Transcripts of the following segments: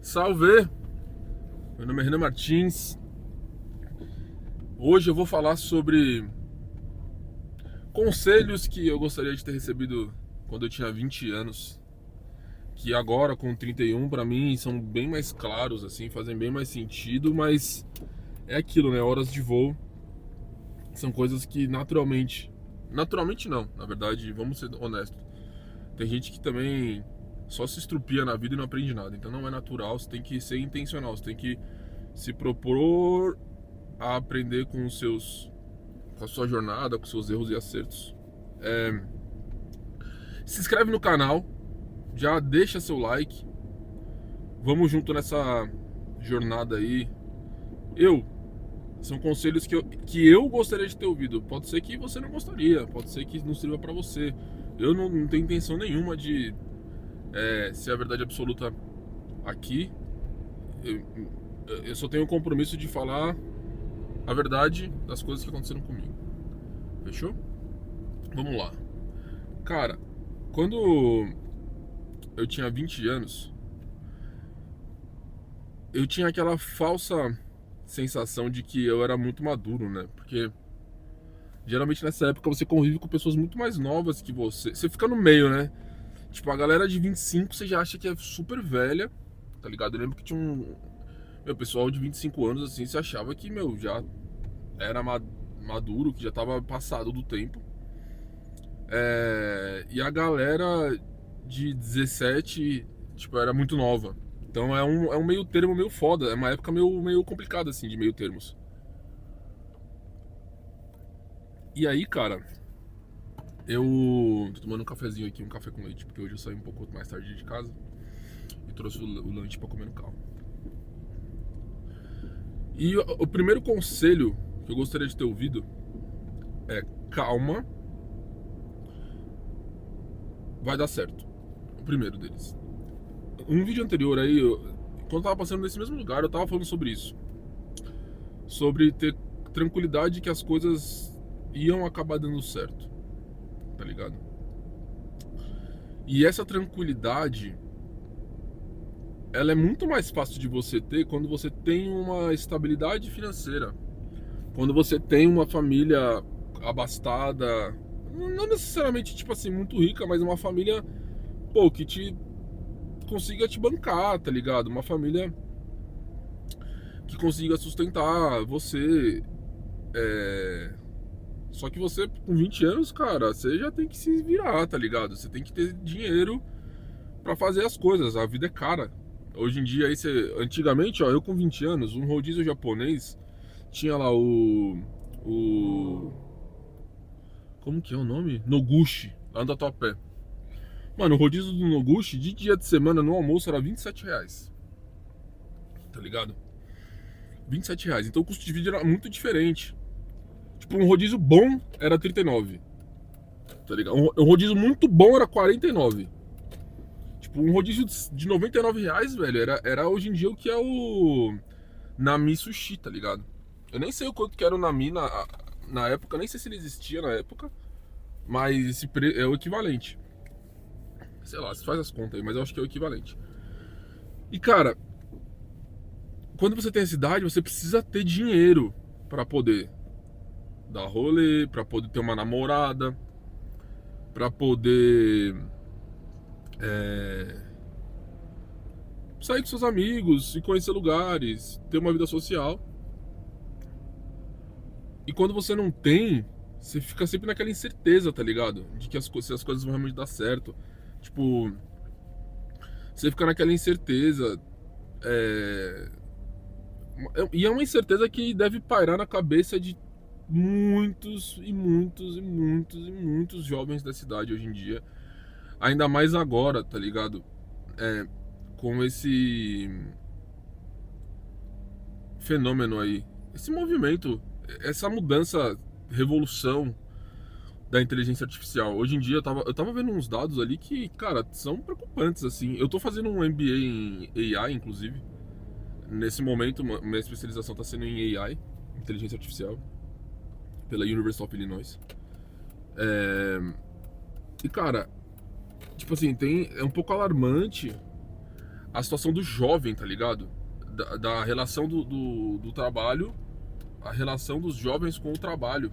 Salve! Meu nome é Renan Martins. Hoje eu vou falar sobre conselhos que eu gostaria de ter recebido quando eu tinha 20 anos, que agora com 31 para mim são bem mais claros assim, fazem bem mais sentido, mas é aquilo, né? Horas de voo são coisas que naturalmente não, na verdade, vamos ser honestos. Tem gente que também só se estrupia na vida e não aprende nada, então não é natural, você tem que ser intencional, você tem que se propor a aprender com a sua jornada, com seus erros e acertos. É, Se inscreve no canal, já deixa seu like, vamos junto nessa jornada aí. São conselhos que eu gostaria de ter ouvido. Pode ser que você não gostaria, pode ser que não sirva pra você. Eu não tenho intenção nenhuma de ser a verdade absoluta aqui. Eu, eu só tenho o compromisso de falar a verdade das coisas que aconteceram comigo. Fechou? Vamos lá. Cara, quando eu tinha 20 anos, eu tinha aquela falsa sensação de que eu era muito maduro, né? Porque geralmente nessa época você convive com pessoas muito mais novas que você. Você fica no meio, né? Tipo, a galera de 25 você já acha que é super velha, tá ligado? Eu lembro que tinha meu pessoal de 25 anos assim, você achava que, meu, já era maduro, que já tava passado do tempo. E a galera de 17, tipo, era muito nova. Então é um meio termo meio foda. É uma época meio complicada, assim, de meio termos. E aí, cara, eu tô tomando um cafezinho aqui, um café com leite, porque hoje eu saí um pouco mais tarde de casa e trouxe o lanche pra comer no carro. E o primeiro conselho que eu gostaria de ter ouvido é: calma, vai dar certo. O primeiro deles. Um vídeo anterior aí, quando eu tava passando nesse mesmo lugar, eu tava falando sobre isso. Sobre ter tranquilidade que as coisas iam acabar dando certo, tá ligado? E essa tranquilidade, ela é muito mais fácil de você ter quando você tem uma estabilidade financeira, quando você tem uma família abastada, não necessariamente tipo assim muito rica, mas uma família, pô, que te consiga te bancar, tá ligado? Uma família que consiga sustentar você. é, Só que você, com 20 anos, cara, você já tem que se virar, tá ligado? Você tem que ter dinheiro pra fazer as coisas. A vida é cara. Hoje em dia, antigamente, ó, eu com 20 anos, um rodízio japonês tinha lá o. Como que é o nome? Noguchi, lá no Tatuapé. Mano, o rodízio do Noguchi, de dia de semana no almoço, era R$ 27. Tá ligado? R$ 27. Então o custo de vida era muito diferente. Tipo, um rodízio bom era 39, tá ligado? Um rodízio muito bom era 49. Tipo, um rodízio de R$ 99, velho, era hoje em dia o que é o Nami Sushi, tá ligado? Eu nem sei o quanto que era o Nami na época, nem sei se ele existia na época, mas é o equivalente. Sei lá, você faz as contas aí, mas eu acho que é o equivalente. E, cara, quando você tem essa idade, você precisa ter dinheiro pra poder dar rolê, pra poder ter uma namorada, pra poder é, sair com seus amigos e conhecer lugares, ter uma vida social. E quando você não tem, você fica sempre naquela incerteza, tá ligado? De que se as coisas vão realmente dar certo. Tipo, você fica naquela incerteza. é, E é uma incerteza que deve pairar na cabeça de muitos e muitos e muitos e muitos jovens da cidade hoje em dia. Ainda mais agora, tá ligado? É, com esse fenômeno aí, esse movimento, essa mudança, revolução da inteligência artificial. Hoje em dia eu tava vendo uns dados ali que, cara, são preocupantes, assim. Eu tô fazendo um MBA em AI, inclusive. Nesse momento, minha especialização tá sendo em AI, inteligência artificial, pela University of Illinois. E, cara, tipo assim, é um pouco alarmante a situação do jovem, tá ligado? Da relação do trabalho, a relação dos jovens com o trabalho.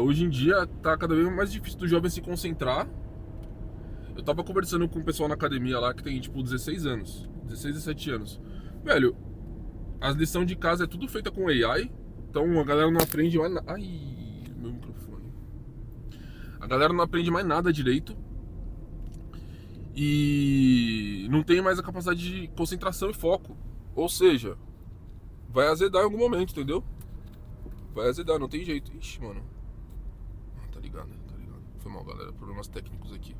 Hoje em dia tá cada vez mais difícil do jovem se concentrar. Eu tava conversando com o pessoal na academia lá que tem tipo 16 anos, 16, 17 anos. Velho, as lições de casa é tudo feita com AI, então a galera não aprende mais nada. Ai, meu microfone. A galera não aprende mais nada direito. E não tem mais a capacidade de concentração e foco. Ou seja, vai azedar em algum momento, entendeu? Vai azedar, não tem jeito. Ixi, mano. Tá ligado, né? Tá ligado. Foi mal, galera. Problemas técnicos aqui.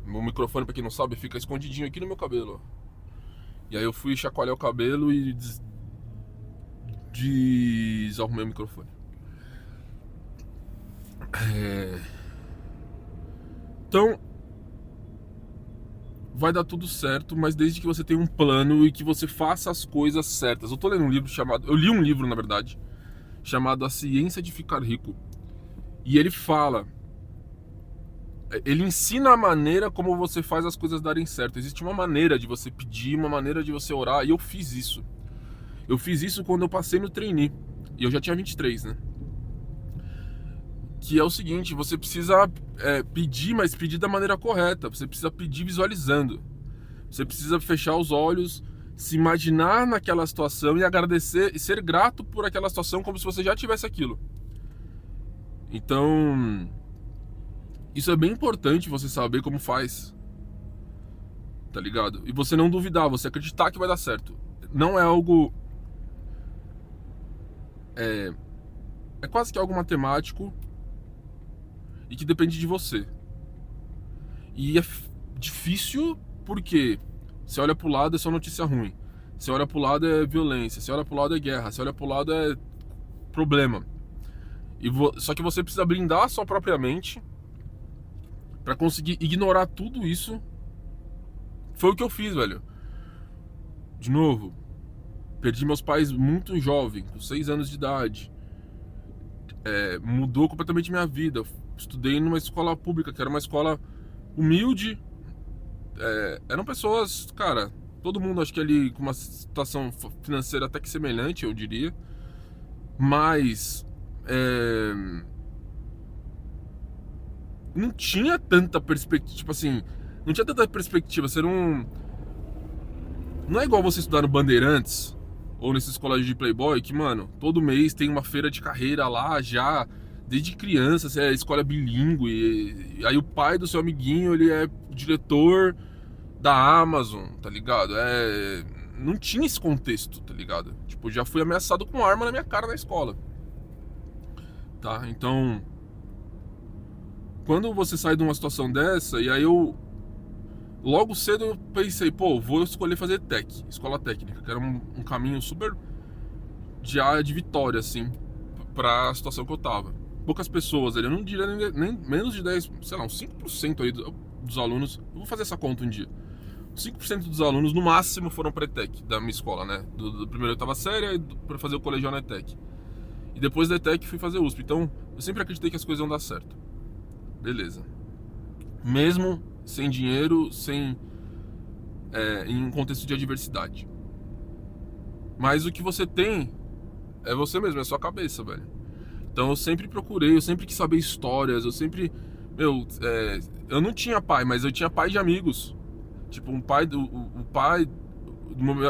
Meu microfone, pra quem não sabe, fica escondidinho aqui no meu cabelo, ó. E aí eu fui chacoalhar o cabelo e desarrumei o microfone. Então, vai dar tudo certo, mas desde que você tenha um plano e que você faça as coisas certas. Eu tô lendo um livro chamado... Eu li um livro, na verdade, chamado A Ciência de Ficar Rico. E ele fala... Ele ensina a maneira como você faz as coisas darem certo. Existe uma maneira de você pedir, uma maneira de você orar, e eu fiz isso. Eu fiz isso quando eu passei no trainee. E eu já tinha 23, né? Que é o seguinte, você precisa pedir, mas pedir da maneira correta. Você precisa pedir visualizando. Você precisa fechar os olhos, se imaginar naquela situação e agradecer e ser grato por aquela situação como se você já tivesse aquilo. Então, isso é bem importante você saber como faz. Tá ligado? E você não duvidar, você acreditar que vai dar certo. Não é algo... É quase que algo matemático e que depende de você. E é difícil porque você olha pro lado é só notícia ruim. Você olha pro lado é violência, você olha pro lado é guerra, você olha pro lado é problema. Só que você precisa blindar a sua própria mente pra conseguir ignorar tudo isso. Foi o que eu fiz, velho. De novo, perdi meus pais muito jovem, com 6 anos de idade. Mudou completamente minha vida. Estudei numa escola pública, que era uma escola humilde. Eram pessoas, cara, todo mundo acho que ali com uma situação financeira até que semelhante, eu diria. Mas não tinha tanta perspectiva, tipo assim, não tinha tanta perspectiva. Não é igual você estudar no Bandeirantes ou nesses colégios de Playboy que, mano, todo mês tem uma feira de carreira lá já, desde criança, você escola bilíngue, e aí o pai do seu amiguinho, ele é diretor da Amazon, tá ligado? Não tinha esse contexto, tá ligado? Tipo, já fui ameaçado com arma na minha cara na escola. Tá? Então, quando você sai de uma situação dessa, e aí logo cedo eu pensei, pô, vou escolher fazer escola técnica, que era um caminho super de vitória, assim, pra situação que eu tava. Poucas pessoas ali, eu não diria nem menos de 10, sei lá, uns 5% aí dos alunos, eu vou fazer essa conta um dia. 5% dos alunos, no máximo, foram pra ETEC, da minha escola, né? Do primeiro eu tava séria, pra fazer o colegial na ETEC. E depois da ETEC fui fazer USP. Então, eu sempre acreditei que as coisas iam dar certo. Beleza. Mesmo sem dinheiro, em um contexto de adversidade. Mas o que você tem é você mesmo, é a sua cabeça, velho. Então eu sempre procurei, eu sempre quis saber histórias, eu sempre... eu não tinha pai, mas eu tinha pai de amigos. Tipo, o pai do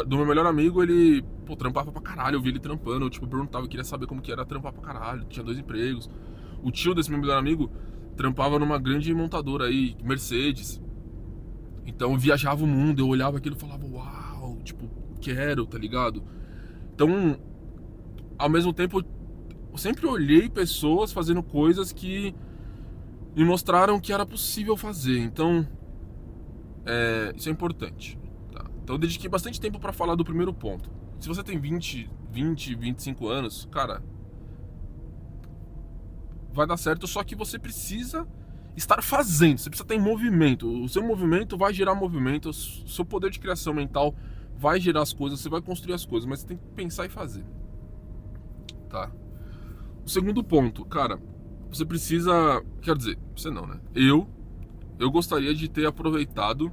meu melhor amigo, ele, pô, trampava pra caralho, eu vi ele trampando, eu, tipo, perguntava, eu queria saber como que era trampar pra caralho, tinha 2 empregos. O tio desse meu melhor amigo trampava numa grande montadora aí, Mercedes. Então eu viajava o mundo, eu olhava aquilo e falava, uau, tipo, quero, tá ligado? Então, ao mesmo tempo, eu sempre olhei pessoas fazendo coisas que me mostraram que era possível fazer. Então, isso é importante. Tá? Então eu dediquei bastante tempo pra falar do primeiro ponto. Se você tem 20, 25 anos, cara, vai dar certo, só que você precisa estar fazendo, você precisa estar em movimento. O seu movimento vai gerar movimento, o seu poder de criação mental vai gerar as coisas, você vai construir as coisas, mas você tem que pensar e fazer. Tá? O segundo ponto, cara, você precisa, quer dizer, você não, né? Eu gostaria de ter aproveitado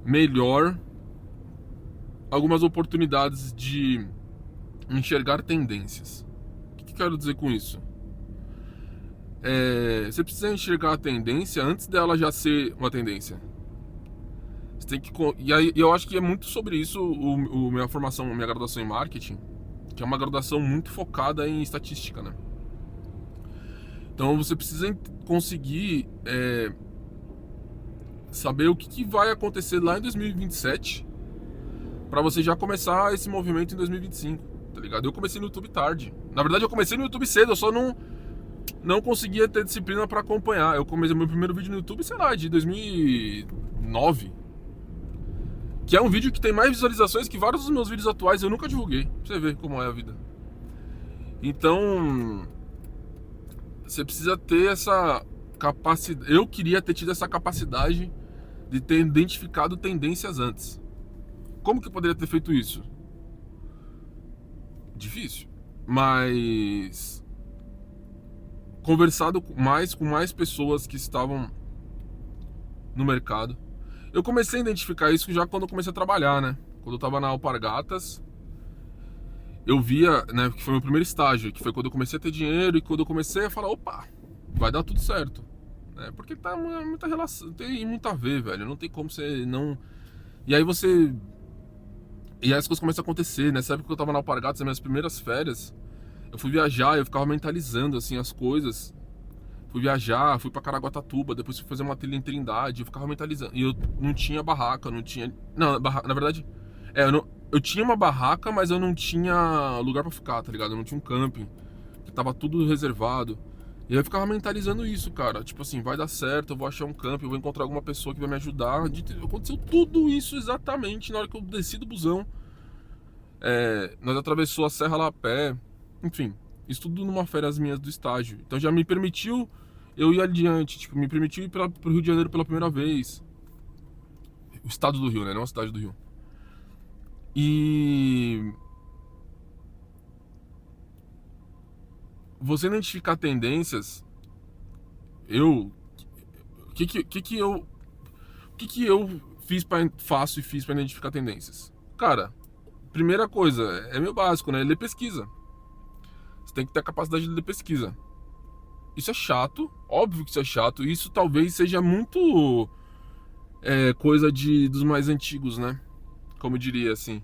melhor algumas oportunidades de enxergar tendências. O que eu quero dizer com isso? Você precisa enxergar a tendência antes dela já ser uma tendência. Você tem que, e aí eu acho que é muito sobre isso minha formação, minha graduação em marketing, que é uma graduação muito focada em estatística, né? Então você precisa conseguir saber o que vai acontecer lá em 2027 para você já começar esse movimento em 2025, tá ligado? Eu comecei no YouTube tarde. Na verdade eu comecei no YouTube cedo, eu só não conseguia ter disciplina para acompanhar. Eu comecei meu primeiro vídeo no YouTube, sei lá, de 2009. Que é um vídeo que tem mais visualizações que vários dos meus vídeos atuais eu nunca divulguei. Pra você ver como é a vida. Então, você precisa ter essa capacidade. Eu queria ter tido essa capacidade de ter identificado tendências antes. Como que eu poderia ter feito isso? Difícil. Mas conversado mais com mais pessoas que estavam no mercado. Eu comecei a identificar isso já quando eu comecei a trabalhar, né? Quando eu tava na Alpargatas, eu via, né, que foi meu primeiro estágio, que foi quando eu comecei a ter dinheiro e quando eu comecei a falar, opa, vai dar tudo certo, né? Porque tá muita relação, tem muito a ver, velho, não tem como você não... E aí as coisas começam a acontecer, nessa época que eu tava na Alpargatas, nas minhas primeiras férias, eu fui viajar, eu ficava mentalizando, assim, as coisas. Fui viajar, fui pra Caraguatatuba, depois fui fazer uma trilha em Trindade, eu ficava mentalizando. E eu não tinha barraca, não tinha... Não, na verdade, eu tinha uma barraca, mas eu não tinha lugar pra ficar, tá ligado? Eu não tinha um camping, que tava tudo reservado. E aí eu ficava mentalizando isso, cara. Tipo assim, vai dar certo, eu vou achar um camping, eu vou encontrar alguma pessoa que vai me ajudar. Aconteceu tudo isso exatamente na hora que eu desci do busão. Nós atravessou a Serra lá a pé, enfim, isso tudo numa férias minhas do estágio. Então já me permitiu eu ir adiante, tipo, me permitiu ir pro Rio de Janeiro pela primeira vez. O estado do Rio, né? Não a cidade do Rio. E você identificar tendências, o que eu faço e fiz para identificar tendências? Cara, primeira coisa, é meio básico, né? Ler pesquisa. Você tem que ter a capacidade de ler pesquisa. Isso é chato, óbvio que isso é chato. Isso talvez seja muito coisa dos mais antigos, né? Como eu diria assim,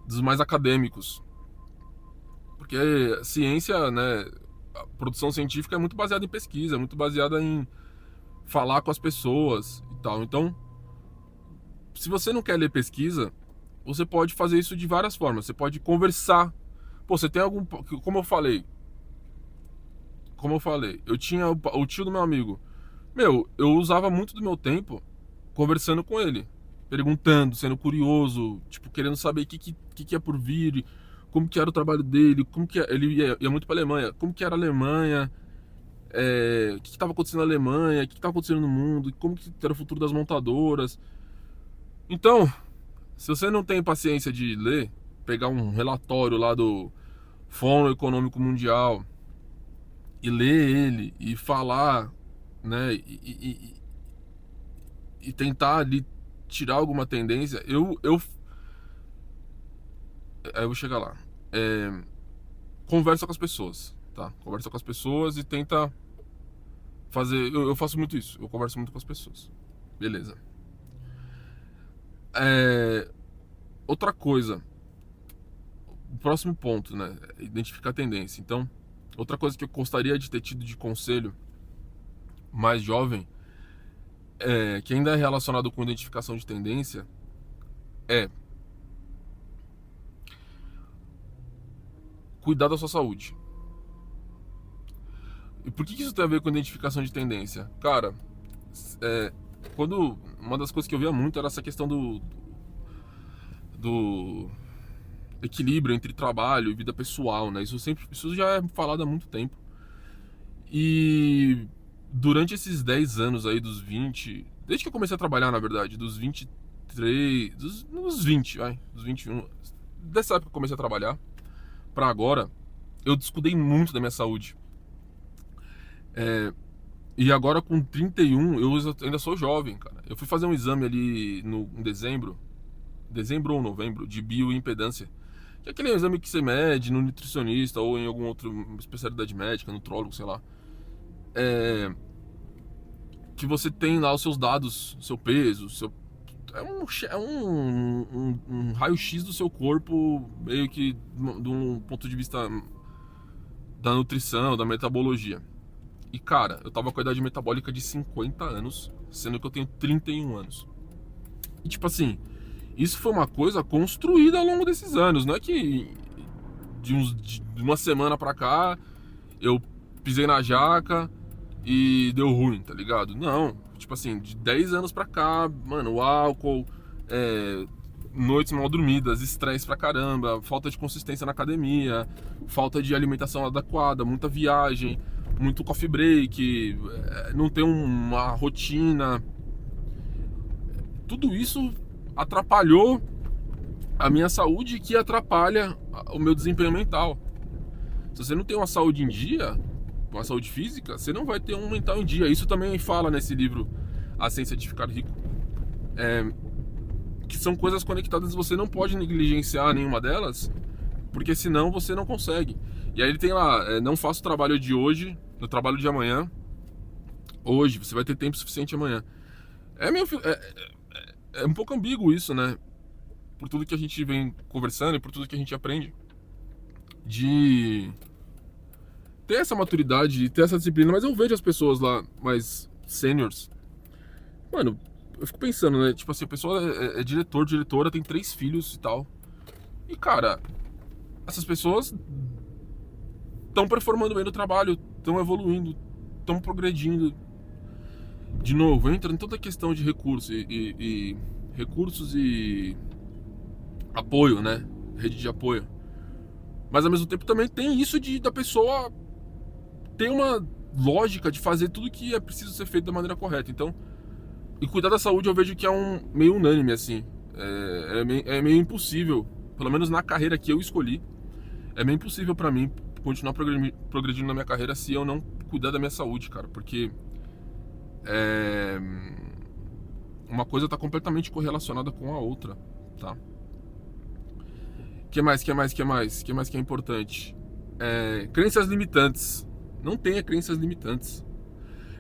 dos mais acadêmicos. Porque a ciência, né? A produção científica é muito baseada em pesquisa, é muito baseada em falar com as pessoas e tal. Então, se você não quer ler pesquisa, você pode fazer isso de várias formas. Você pode conversar. Pô, você tem algum... Como eu falei, eu tinha o tio do meu amigo. Eu usava muito do meu tempo conversando com ele, perguntando, sendo curioso, tipo, querendo saber o que ia por vir, como que era o trabalho dele, como que ele ia muito pra Alemanha, como que era a Alemanha, o que estava acontecendo na Alemanha, o que estava acontecendo no mundo, como que era o futuro das montadoras. Então, se você não tem paciência de ler, pegar um relatório lá do Fórum Econômico Mundial e ler ele e falar, né, e tentar ali tirar alguma tendência, aí eu vou chegar lá. Conversa com as pessoas, tá? Conversa com as pessoas e tenta fazer. Eu faço muito isso, eu converso muito com as pessoas. Beleza. Outra coisa, o próximo ponto, né? É identificar a tendência. Então, outra coisa que eu gostaria de ter tido de conselho mais jovem, que ainda é relacionado com identificação de tendência, é cuidar da sua saúde. E por que isso tem a ver com identificação de tendência? Cara, uma das coisas que eu via muito era essa questão do equilíbrio entre trabalho e vida pessoal, né? Isso já é falado há muito tempo. E durante esses 10 anos aí dos 20, desde que eu comecei a trabalhar, na verdade, dos 23, dos 20, dos 21, dessa época que eu comecei a trabalhar pra agora, eu descuidei muito da minha saúde. E agora com 31, eu ainda sou jovem, cara. Eu fui fazer um exame ali em dezembro ou novembro, de bioimpedância. Que é aquele exame que você mede no nutricionista ou em alguma outra especialidade médica, nutrólogo, sei lá. É, que você tem lá os seus dados, seu peso, um raio-x do seu corpo, meio que de um ponto de vista da nutrição, da metabologia. E cara, eu tava com a idade metabólica de 50 anos, sendo que eu tenho 31 anos. E tipo assim, isso foi uma coisa construída ao longo desses anos, não é que de uma semana pra cá eu pisei na jaca e deu ruim, tá ligado? Não, tipo assim, de 10 anos pra cá, mano, o álcool, noites mal dormidas, estresse pra caramba, falta de consistência na academia, falta de alimentação adequada, muita viagem, muito coffee break, não ter uma rotina. Tudo isso atrapalhou a minha saúde, que atrapalha o meu desempenho mental. Se você não tem uma saúde em dia, uma saúde física, você não vai ter um mental em dia. Isso também fala nesse livro, A Ciência de Ficar Rico. Que são coisas conectadas, você não pode negligenciar nenhuma delas, porque senão você não consegue. E aí ele tem lá, não faça o trabalho de hoje, no trabalho de amanhã. Hoje, você vai ter tempo suficiente amanhã. É um pouco ambíguo isso, né? Por tudo que a gente vem conversando e por tudo que a gente aprende. De ter essa maturidade, de ter essa disciplina. Mas eu vejo as pessoas lá, mais seniors. Mano, eu fico pensando, né? Tipo assim, a pessoa é diretora, tem 3 filhos e tal. E, cara, essas pessoas estão performando bem no trabalho, estão evoluindo, estão progredindo. De novo, entra em toda a questão de recursos recursos e apoio, né? Rede de apoio. Mas ao mesmo tempo também tem isso da pessoa ter uma lógica de fazer tudo que é preciso ser feito da maneira correta. Então, e cuidar da saúde eu vejo que é meio unânime, assim. É meio impossível, pelo menos na carreira que eu escolhi, é meio impossível pra mim continuar progredindo na minha carreira se eu não cuidar da minha saúde, cara. Porque uma coisa tá completamente correlacionada com a outra, tá? Que mais que é importante? Crenças limitantes. Não tenha crenças limitantes.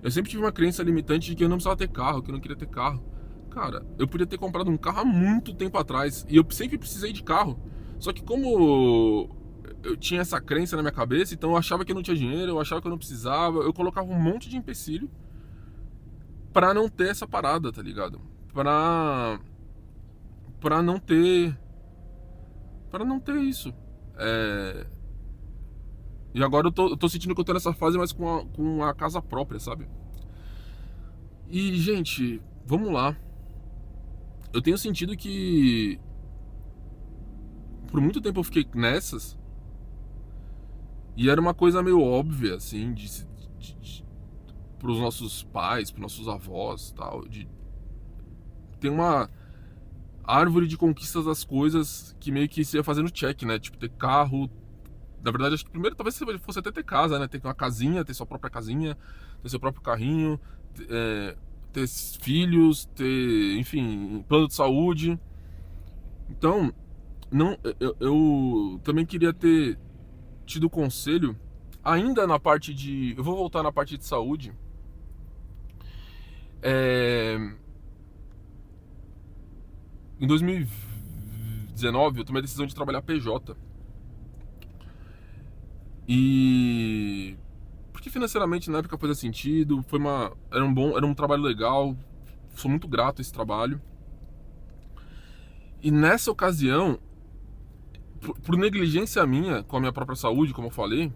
Eu sempre tive uma crença limitante de que eu não precisava ter carro, que eu não queria ter carro. Cara, eu podia ter comprado um carro há muito tempo atrás. E eu sempre precisei de carro. Só que como eu tinha essa crença na minha cabeça, então eu achava que eu não tinha dinheiro, eu achava que eu não precisava. Eu colocava um monte de empecilho pra não ter essa parada, tá ligado? Pra não ter... Pra não ter isso. E agora eu tô sentindo que eu tô nessa fase, mas com a casa própria, sabe? E, gente, vamos lá. Eu tenho sentido que por muito tempo eu fiquei nessas e era uma coisa meio óbvia, assim, pros nossos pais, pros nossos avós, tal, de ter uma árvore de conquistas das coisas que meio que você ia fazendo check, né? Tipo, ter carro. Na verdade, acho que primeiro talvez você fosse até ter casa, né? Ter uma casinha, ter sua própria casinha, ter seu próprio carrinho, ter filhos, ter, enfim, plano de saúde. Então, não, eu também queria ter tido conselho, ainda na parte de... Eu vou voltar na parte de saúde. Em 2019, eu tomei a decisão de trabalhar PJ. E... porque financeiramente na época fazia sentido, era um trabalho legal, sou muito grato a esse trabalho. E nessa ocasião, por negligência minha com a minha própria saúde, como eu falei,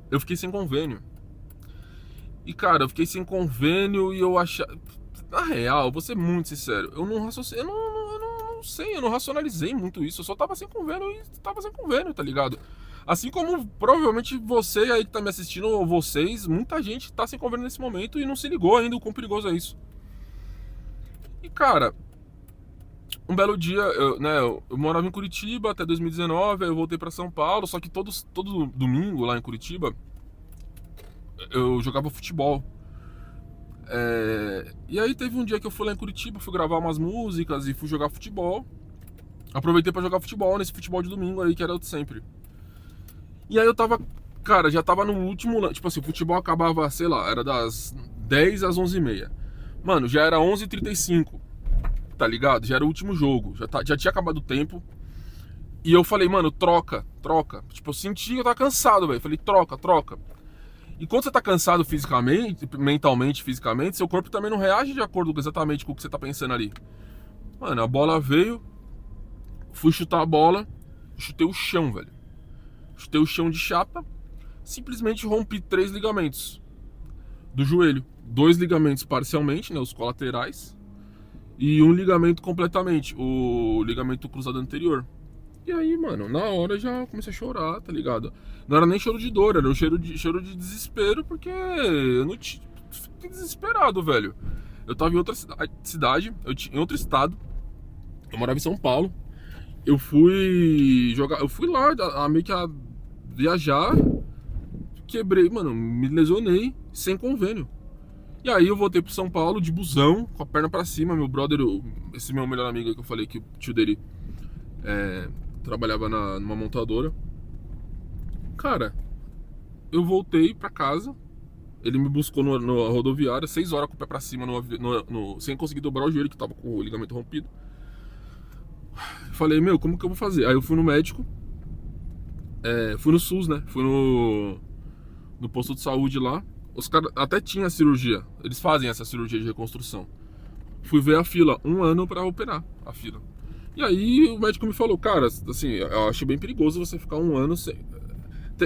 eu fiquei sem convênio. E cara, eu fiquei sem convênio e eu achava... Na real, vou ser muito sincero, eu não sei, eu não racionalizei muito isso, eu só tava sem convênio e tava sem convênio, tá ligado? Assim como provavelmente você aí que tá me assistindo, ou vocês, muita gente tá sem convênio nesse momento e não se ligou ainda o quão perigoso é isso. E cara, um belo dia, eu morava em Curitiba até 2019, aí eu voltei pra São Paulo, só que todo domingo lá em Curitiba eu jogava futebol. E aí teve um dia que eu fui lá em Curitiba, fui gravar umas músicas e fui jogar futebol. Aproveitei pra jogar futebol, nesse futebol de domingo aí, que era o de sempre. E aí eu tava, cara, já tava no último, tipo assim, o futebol acabava, sei lá, era das 10 às 11h30. Mano, já era 11h35, tá ligado? Já era o último jogo, já tinha acabado o tempo. E eu falei, mano, troca, troca. Tipo, eu senti que eu tava cansado, velho. Falei, troca, troca. E quando você tá cansado fisicamente, mentalmente, fisicamente, seu corpo também não reage de acordo exatamente com o que você tá pensando ali. Mano, a bola veio, fui chutar a bola, chutei o chão, velho. Chutei o chão de chapa, simplesmente rompi 3 ligamentos do joelho. 2 ligamentos parcialmente, né, os colaterais, e um ligamento completamente, o ligamento cruzado anterior. E aí, mano, na hora eu já comecei a chorar, tá ligado? Não era nem choro de dor, era um choro de desespero, porque eu não tinha. Fiquei desesperado, velho. Eu tava em outra cidade, em outro estado. Eu morava em São Paulo. Eu fui jogar. Eu fui lá, meio que a viajar. Quebrei, mano, me lesionei sem convênio. E aí eu voltei pro São Paulo de busão, com a perna pra cima. Meu brother, esse meu melhor amigo que eu falei que o tio dele trabalhava numa montadora. Cara, eu voltei pra casa. Ele me buscou no rodoviária, 6 horas com o pé pra cima, sem conseguir dobrar o joelho, que tava com o ligamento rompido. Falei, meu, como que eu vou fazer? Aí eu fui no médico, fui no SUS, né? Fui no posto de saúde lá. Os caras até tinham a cirurgia, eles fazem essa cirurgia de reconstrução. Fui ver a fila, 1 ano pra operar a fila. E aí o médico me falou, cara, assim, eu achei bem perigoso você ficar 1 ano sem.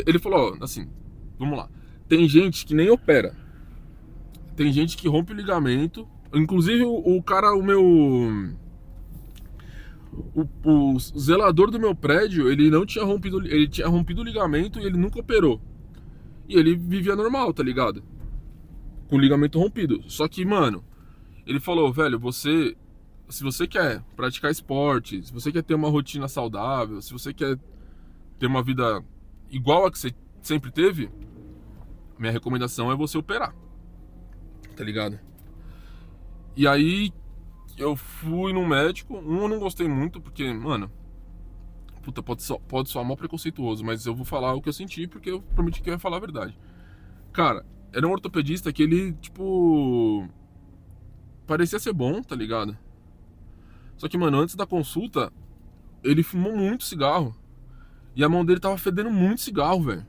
Ele falou, ó, assim, vamos lá. Tem gente que nem opera. Tem gente que rompe o ligamento. Inclusive o cara, o zelador do meu prédio, ele não tinha rompido, ele tinha rompido o ligamento e ele nunca operou. E ele vivia normal, tá ligado? Com o ligamento rompido. Só que, mano, ele falou, velho, se você quer praticar esporte, se você quer ter uma rotina saudável, se você quer ter uma vida igual a que você sempre teve, minha recomendação é você operar, tá ligado? E aí eu fui no médico, eu não gostei muito, porque, mano, puta, pode soar mal preconceituoso, mas eu vou falar o que eu senti, porque eu prometi que eu ia falar a verdade. Cara, era um ortopedista que ele, tipo, parecia ser bom, tá ligado? Só que, mano, antes da consulta, ele fumou muito cigarro. E a mão dele tava fedendo muito cigarro, velho.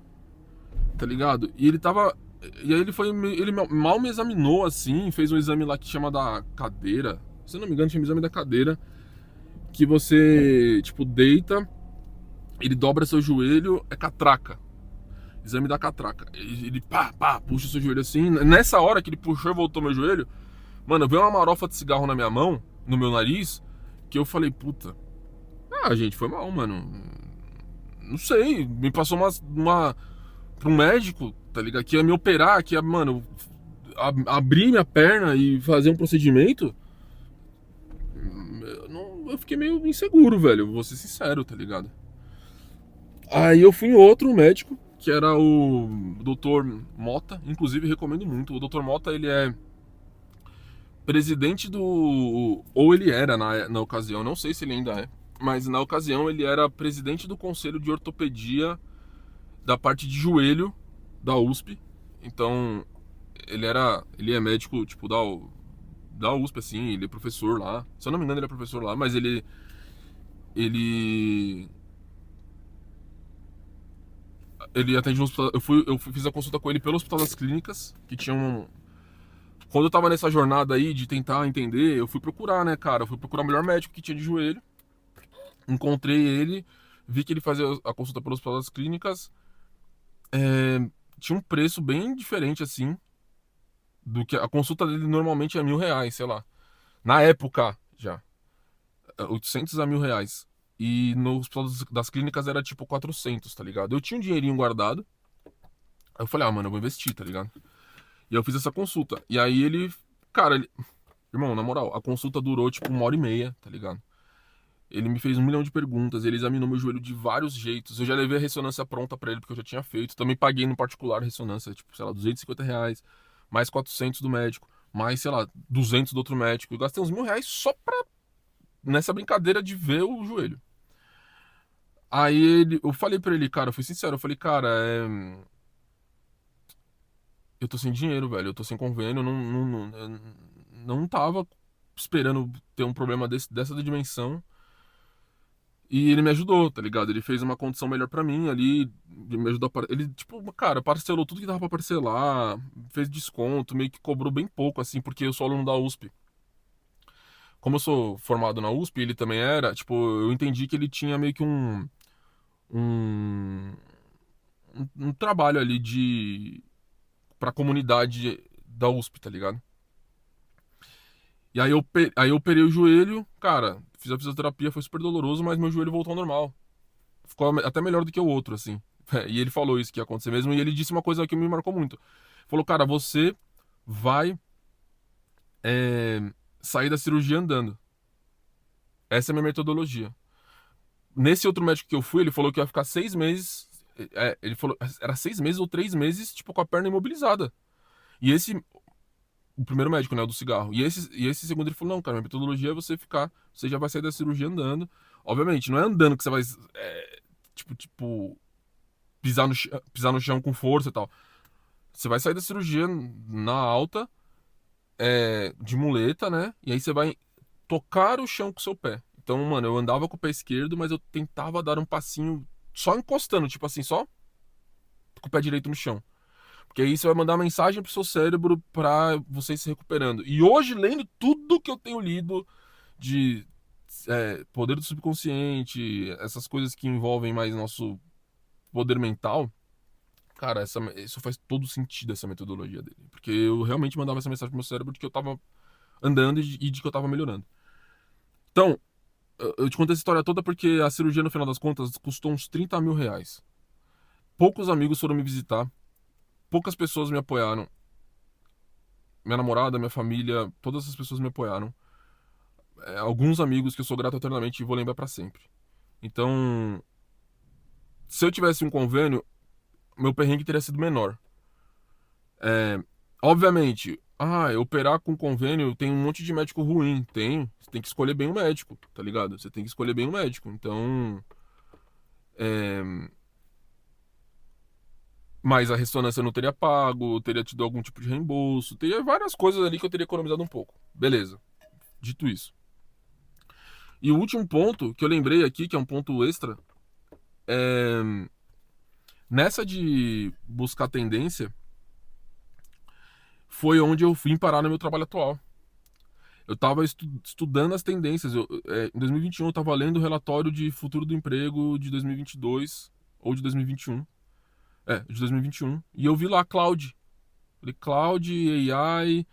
Tá ligado? E ele tava. E aí ele foi. Ele mal me examinou assim, fez um exame lá que chama da cadeira. Se eu não me engano, chama exame da cadeira. Que você, tipo, deita, ele dobra seu joelho, é catraca. Exame da catraca. Ele pá, pá, puxa o seu joelho assim. Nessa hora que ele puxou e voltou meu joelho, mano, veio uma marofa de cigarro na minha mão, no meu nariz, que eu falei, puta. Ah, gente, foi mal, mano. Não sei, me passou pra um médico, tá ligado? Que ia me operar, que ia, mano, abrir minha perna e fazer um procedimento. Eu fiquei meio inseguro, velho, vou ser sincero, tá ligado? Aí eu fui em outro médico, que era o Dr. Mota, inclusive recomendo muito. O Dr. Mota, ele é presidente do. Ou ele era na ocasião, não sei se ele ainda é, mas na ocasião ele era presidente do Conselho de Ortopedia da parte de joelho da USP. Então, ele é médico, tipo, da USP, assim, ele é professor lá. Se eu não me engano, ele é professor lá, mas ele ele atende no hospital. Fiz a consulta com ele pelo Hospital das Clínicas, que tinha um. Quando eu tava nessa jornada aí de tentar entender, eu fui procurar, né, cara? Eu fui procurar o melhor médico que tinha de joelho. Encontrei ele, vi que ele fazia a consulta pelo Hospital das Clínicas. Tinha um preço bem diferente, assim, do que a consulta dele normalmente é R$ 1.000, sei lá. Na época, já. 800 a R$ 1.000. E no Hospital das Clínicas era tipo 400, tá ligado? Eu tinha um dinheirinho guardado. Aí eu falei, ah, mano, eu vou investir, tá ligado? E eu fiz essa consulta. E aí ele. Cara, irmão, na moral, a consulta durou tipo 1h30, tá ligado? Ele me fez 1 milhão de perguntas, ele examinou meu joelho de vários jeitos. Eu já levei a ressonância pronta pra ele, porque eu já tinha feito. Também paguei no particular a ressonância, tipo, sei lá, R$ 250, mais 400 do médico. mais, sei lá, 200 do outro médico. Eu gastei uns R$ 1.000 só nessa brincadeira de ver o joelho. Aí eu falei pra ele, cara, eu fui sincero, eu falei, cara, eu tô sem dinheiro, velho, eu tô sem convênio, eu não tava esperando ter um problema dessa dimensão. E ele me ajudou, tá ligado? Ele fez uma condição melhor pra mim ali, ele me ajudou ele, tipo, cara, parcelou tudo que dava pra parcelar, fez desconto, meio que cobrou bem pouco, assim, porque eu sou aluno da USP. Como eu sou formado na USP, ele também era, tipo, eu entendi que ele tinha meio que um, um trabalho ali pra comunidade da USP, tá ligado? E aí eu operei o joelho, cara, fiz a fisioterapia, foi super doloroso, mas meu joelho voltou ao normal. Ficou até melhor do que o outro, assim. E ele falou isso que ia acontecer mesmo, e ele disse uma coisa que me marcou muito. Falou, cara, você vai é, sair da cirurgia andando. Essa é a minha metodologia. Nesse outro médico que eu fui, ele falou que ia ficar 6 meses. Ele falou, era 6 meses ou 3 meses, tipo, com a perna imobilizada. E esse, o primeiro médico, né, o do cigarro. E esse segundo, ele falou, não, cara, minha metodologia é você ficar, você já vai sair da cirurgia andando. Obviamente, não é andando que você vai, tipo, pisar no chão com força e tal. Você vai sair da cirurgia na alta, de muleta, né? E aí você vai tocar o chão com o seu pé. Então, mano, eu andava com o pé esquerdo, mas eu tentava dar um passinho só encostando, tipo assim, só com o pé direito no chão. Porque aí você vai mandar uma mensagem pro seu cérebro pra você ir se recuperando. E hoje, lendo tudo que eu tenho lido de poder do subconsciente, essas coisas que envolvem mais nosso poder mental, cara, isso faz todo sentido, essa metodologia dele. Porque eu realmente mandava essa mensagem pro meu cérebro de que eu tava andando e de que eu tava melhorando. Então, eu te conto essa história toda porque a cirurgia, no final das contas, custou uns R$ 30.000. Poucos amigos foram me visitar, poucas pessoas me apoiaram. Minha namorada, minha família, todas as pessoas me apoiaram. Alguns amigos que eu sou grato eternamente e vou lembrar pra sempre. Então, se eu tivesse um convênio, meu perrengue teria sido menor. É, obviamente, operar com convênio tem um monte de médico ruim. Tem. Você tem que escolher bem o médico, tá ligado? Você tem que escolher bem o médico. Então. É, mas a ressonância eu não teria pago, teria tido algum tipo de reembolso, teria várias coisas ali que eu teria economizado um pouco. Beleza. Dito isso. E o último ponto que eu lembrei aqui, que é um ponto extra, é. Nessa de buscar tendência, foi onde eu vim parar no meu trabalho atual. Eu estava estudando as tendências. Em 2021 eu estava lendo o relatório de futuro do emprego de 2022 ou de 2021. De 2021. E eu vi lá cloud. Falei, cloud, AI,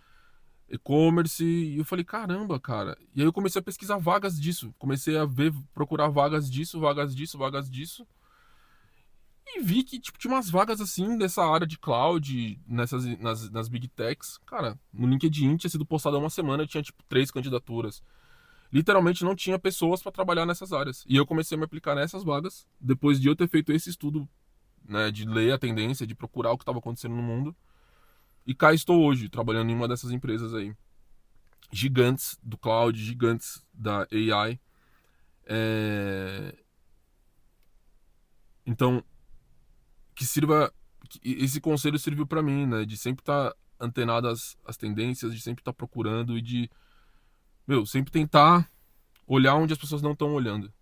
e-commerce. E eu falei, caramba, cara. E aí eu comecei a pesquisar vagas disso. Comecei a procurar vagas disso, vagas disso, vagas disso. E vi que tipo, tinha umas vagas assim dessa área de cloud, nas Big Techs. Cara, no LinkedIn tinha sido postado há uma semana, tinha tipo 3 candidaturas. Literalmente não tinha pessoas para trabalhar nessas áreas. E eu comecei a me aplicar nessas vagas, depois de eu ter feito esse estudo, né, de ler a tendência, de procurar o que estava acontecendo no mundo. E cá estou hoje, trabalhando em uma dessas empresas aí. Gigantes do cloud, gigantes da AI. Então, que sirva. Esse conselho serviu para mim, né? De sempre estar antenado às tendências, de sempre estar procurando e de, sempre tentar olhar onde as pessoas não estão olhando.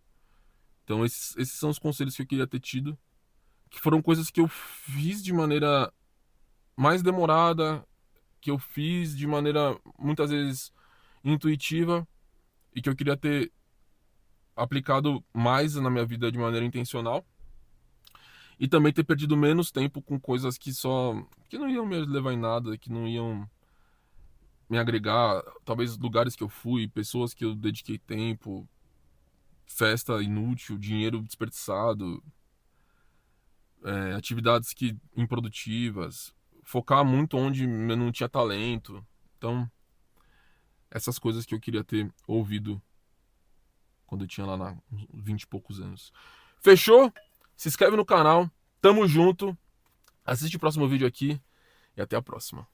Então, esses são os conselhos que eu queria ter tido, que foram coisas que eu fiz de maneira mais demorada, que eu fiz de maneira muitas vezes intuitiva e que eu queria ter aplicado mais na minha vida de maneira intencional e também ter perdido menos tempo com coisas que não iam me levar em nada, que não iam me agregar, talvez lugares que eu fui, pessoas que eu dediquei tempo, festa inútil, dinheiro desperdiçado, atividades que improdutivas, focar muito onde eu não tinha talento. Então, essas coisas que eu queria ter ouvido quando eu tinha lá uns 20 e poucos anos. Fechou? Se inscreve no canal, tamo junto, assiste o próximo vídeo aqui e até a próxima.